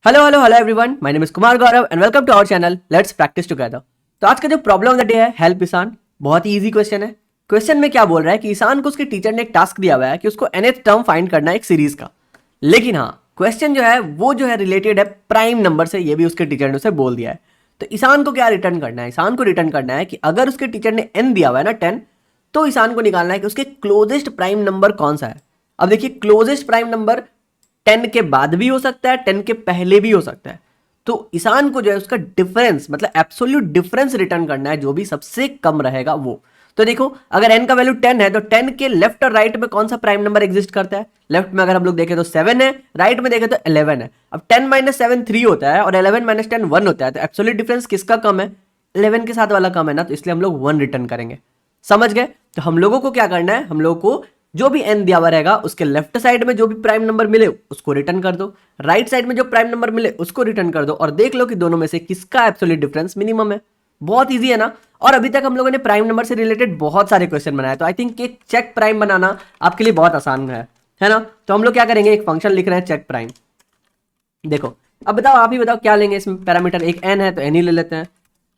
Hello hello hello everyone, my name is Kumar Gaurav and welcome to our channel let's practise together. तो आज का जो problem of the day है help Ishan, बहुत ही इजी क्वेश्चन है। क्वेश्चन में क्या बोल रहा है कि ईशान को उसके टीचर ने एक टास्क दिया हुआ है कि उसको nth टर्म फाइंड करना है एक सीरीज का। लेकिन हाँ, क्वेश्चन जो है वो जो है रिलेटेड है प्राइम नंबर से, ये भी उसके टीचर ने उसे बोल दिया है। तो ईशान को क्या रिटर्न करना है? ईशान को रिटर्न करना है कि अगर उसके टीचर ने n दिया हुआ है ना 10, तो ईशान को निकालना है कि उसके क्लोजेस्ट प्राइम नंबर कौन सा है। अब देखिए, क्लोजेस्ट प्राइम नंबर 10 के बाद भी हो सकता है, 10 के पहले भी हो सकता है। तो ईशान को जो है उसका डिफरेंस मतलब एब्सोल्यूट डिफरेंस रिटर्न करना है, जो भी सबसे कम रहेगा वो। तो देखो, अगर n का वैल्यू 10 है तो 10 के लेफ्ट और राइट में कौन सा प्राइम नंबर एग्जिस्ट करता है? लेफ्ट में अगर हम लोग देखें तो 7 है, राइट में देखें तो 11 है। अब 10 माइनस 7 3 होता है और 11 माइनस 10 1 होता है। तो एब्सोल्यूट डिफरेंस किसका कम है? 11 के साथ वाला कम है ना, तो इसलिए हम लोग 1 रिटर्न करेंगे। समझ गए? तो हम लोगों को क्या करना है, हम लोगों को जो भी n दिया हुआ रहेगा उसके लेफ्ट साइड में जो भी प्राइम नंबर मिले उसको रिटर्न कर दो, राइट साइड में जो प्राइम नंबर मिले उसको रिटर्न कर दो, और देख लो कि दोनों में से किसका एब्सोल्यूट डिफरेंस मिनिमम है। बहुत इजी है ना। और अभी तक हम लोगों ने प्राइम नंबर से रिलेटेड बहुत सारे क्वेश्चन बनाए, तो आई थिंक एक चेक प्राइम बनाना आपके लिए बहुत आसान है ना। तो हम लोग क्या करेंगे, एक फंक्शन लिख रहे हैं चेक प्राइम। देखो, अब बताओ, आप ही बताओ क्या लेंगे इसमें पैरामीटर। एक n है तो n ही ले लेते हैं।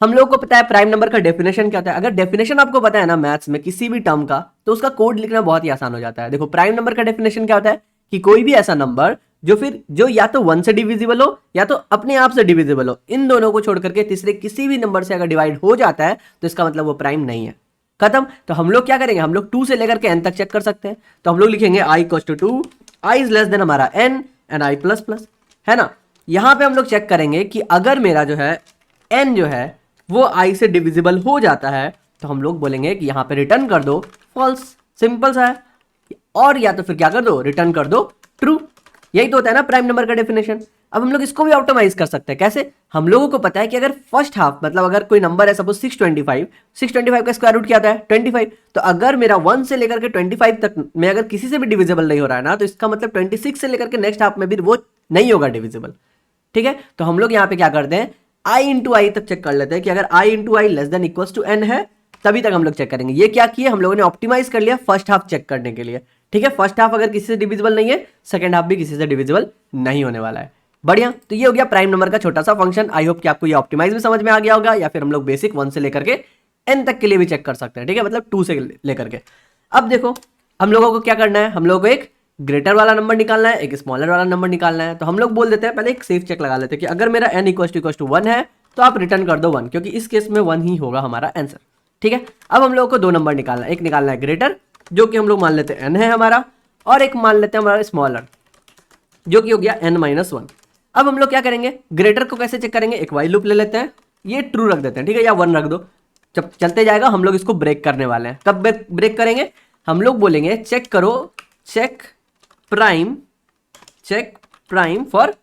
हम लोग को पता है प्राइम नंबर का डेफिनेशन क्या होता है। अगर डेफिनेशन आपको पता है ना मैथ्स में किसी भी टर्म का, तो उसका कोड लिखना बहुत ही आसान हो जाता है। देखो, प्राइम नंबर का डेफिनेशन क्या होता है कि कोई भी ऐसा नंबर जो या तो 1 से डिविजिबल हो या तो अपने आप से डिविजिबल हो, इन दोनों को छोड़ करके तीसरे किसी भी नंबर से अगर डिवाइड हो जाता है तो इसका मतलब वो प्राइम नहीं है। खत्म। तो हम लोग क्या करेंगे, हम लोग 2 से लेकर के n तक चेक कर सकते हैं। तो हम लोग लिखेंगे i equals to 2, i is less than हमारा n and i plus plus, है ना। यहां पे हम लोग चेक करेंगे कि अगर मेरा जो है n जो है वो i से डिविजिबल हो जाता है तो हम लोग बोलेंगे कि यहां पे रिटर्न कर दो फॉल्स। सिंपल सा है। और या तो फिर क्या कर दो, रिटर्न कर दो ट्रू। यही तो होता है ना प्राइम नंबर का डेफिनेशन। अब हम लोग इसको भी ऑप्टिमाइज कर सकते हैं। कैसे? हम लोगों को पता है कि अगर फर्स्ट हाफ मतलब अगर कोई नंबर है सपोज 625 का स्क्वायर रूट क्या होता है 25। तो अगर मेरा 1 से लेकर के 25 तक में अगर किसी से भी डिविजिबल नहीं हो रहा है ना, तो इसका मतलब 26 से लेकर के नेक्स्ट हाफ में भी वो नहीं होगा डिविजिबल। ठीक है। तो हम लोग यहाँ पे क्या करते हैं, i इंटू आई तक चेक कर लेते हैं कि अगर i into I less than equals to n है तभी तक हम लोग चेक करेंगे। ये क्या किया हम लोगों ने, ऑप्टिमाइज कर लिया फर्स्ट हाफ चेक करने के लिए। ठीक है, फर्स्ट हाफ अगर किसी से डिविजिबल नहीं है, सेकंड हाफ भी किसी से डिविजिबल नहीं होने वाला है। बढ़िया। तो ये हो गया प्राइम नंबर का छोटा सा फंक्शन। आई होप कि आपको ये ऑप्टिमाइज भी समझ में आ गया होगा, या फिर हम लोग बेसिक 1 से लेकर के n तक के लिए भी चेक कर सकते हैं। ठीक है, मतलब 2 से लेकर के। अब देखो, हम लोगों को क्या करना है, हम लोगों को एक ग्रेटर वाला नंबर निकालना है, एक स्मॉलर वाला नंबर निकालना है। तो हम लोग बोल देते हैं, पहले एक सेफ चेक लगा लेते हैं कि अगर मेरा n इक्वल टू 1 है तो आप रिटर्न कर दो 1, क्योंकि इस केस में 1 ही होगा हमारा आंसर। ठीक है। अब हम लोगों को 2 नंबर निकालना है। एक निकालना है ग्रेटर, जो कि हम लोग मान लेते हैं n है हमारा, और एक मान लेते हैं हमारा स्मॉलर, जो कि हो गया n माइनस 1। अब हम लोग क्या करेंगे, ग्रेटर को कैसे चेक करेंगे, एक वाइल लूप ले लेते हैं, ये ट्रू रख देते हैं। ठीक है, या 1 रख दो, जब चलते जाएगा। हम लोग इसको ब्रेक करने वाले हैं। कब ब्रेक करेंगे, हम लोग बोलेंगे चेक करो check prime for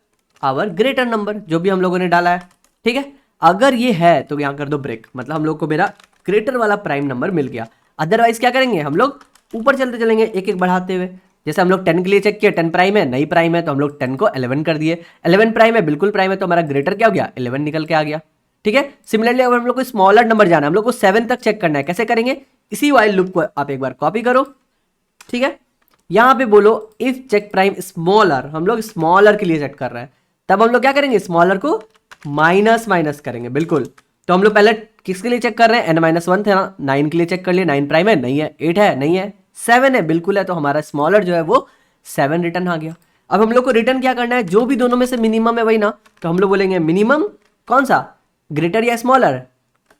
our greater number, जो भी हम लोगों ने डाला है। ठीक है, अगर ये है तो यहां कर दो ब्रेक, मतलब हम लोग को मेरा ग्रेटर वाला प्राइम नंबर मिल गया। अदरवाइज क्या करेंगे, हम लोग ऊपर चलते चलेंगे एक एक बढ़ाते हुए। जैसे हम लोग 10 के लिए चेक किया, 10 प्राइम है, नहीं प्राइम है, तो हम लोग 10 को 11 कर दिए। 11 प्राइम है, बिल्कुल प्राइम है, तो हमारा ग्रेटर क्या हो गया 11 निकल के आ गया। ठीक है। सिमिलरली अगर हम लोग को स्मॉलर नंबर जाना है, हम लोग को 7 तक चेक करना है। कैसे करेंगे, इसी वाइल लूप को आप एक बार कॉपी करो। ठीक है, यहां पे बोलो इफ चेक प्राइम स्मॉलर, हम लोग स्मॉलर के लिए चेक कर रहे हैं, तब हम लोग क्या करेंगे, स्मॉलर को माइनस करेंगे। बिल्कुल। तो हम लोग पहले किसके लिए चेक कर रहे हैं, n-1 थे ना, 9 के लिए चेक कर लिए, 9 प्राइम है, नहीं है, 8 है, नहीं है, 7 है, बिल्कुल है, तो हमारा स्मॉलर जो है वो 7 रिटर्न आ गया। अब हम लोग को रिटर्न क्या करना है, जो भी दोनों में से मिनिमम है वही ना। तो हम लोग बोलेंगे मिनिमम कौन सा, ग्रेटर या स्मॉलर,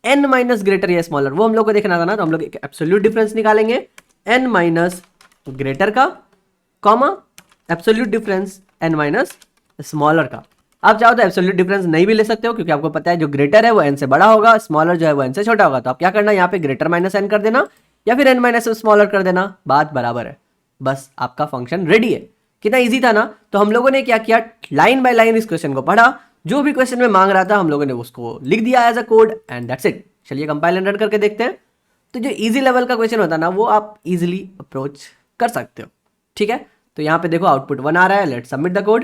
n माइनस ग्रेटर या स्मॉलर, वो हम लोग को देखना था ना। तो हम लोग एक एब्सोल्यूट डिफरेंस निकालेंगे n माइनस ग्रेटर का, comma absolute difference n minus smaller का। आप चाहो तो एब्सोल्यूट डिफरेंस नहीं भी ले सकते हो, क्योंकि आपको पता है जो ग्रेटर है वो n से बड़ा होगा, स्मॉलर जो है वो n से छोटा होगा। तो आप क्या करना, यहाँ पे ग्रेटर माइनस n कर देना या फिर n माइनस स्मॉलर कर देना, बात बराबर है। बस आपका फंक्शन रेडी है। कितना इजी था ना। तो हम लोगों ने क्या किया, लाइन बाय लाइन इस क्वेश्चन को पढ़ा, जो भी क्वेश्चन में मांग रहा था हम लोगों ने उसको लिख दिया as a code, and that's it. चलिए कंपाइल एंड रन करके देखते हैं। तो जो इजी लेवल का क्वेश्चन होता है ना, वो आप इजिली अप्रोच कर सकते हो। ठीक है। तो यहाँ पे देखो आउटपुट 1 आ रहा है, let's submit the code.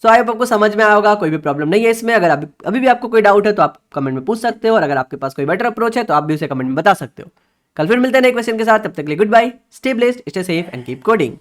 So I hope आपको समझ में आया होगा, कोई भी प्रॉब्लम नहीं है इसमें। अगर अभी भी आपको कोई डाउट है तो आप कमेंट में पूछ सकते हो, और अगर आपके पास कोई बेटर अप्रोच है तो आप भी उसे कमेंट में बता सकते हो। कल फिर मिलते हैं नए क्वेश्चन के साथ, तब तक के लिए good bye, stay blessed, stay safe and keep coding.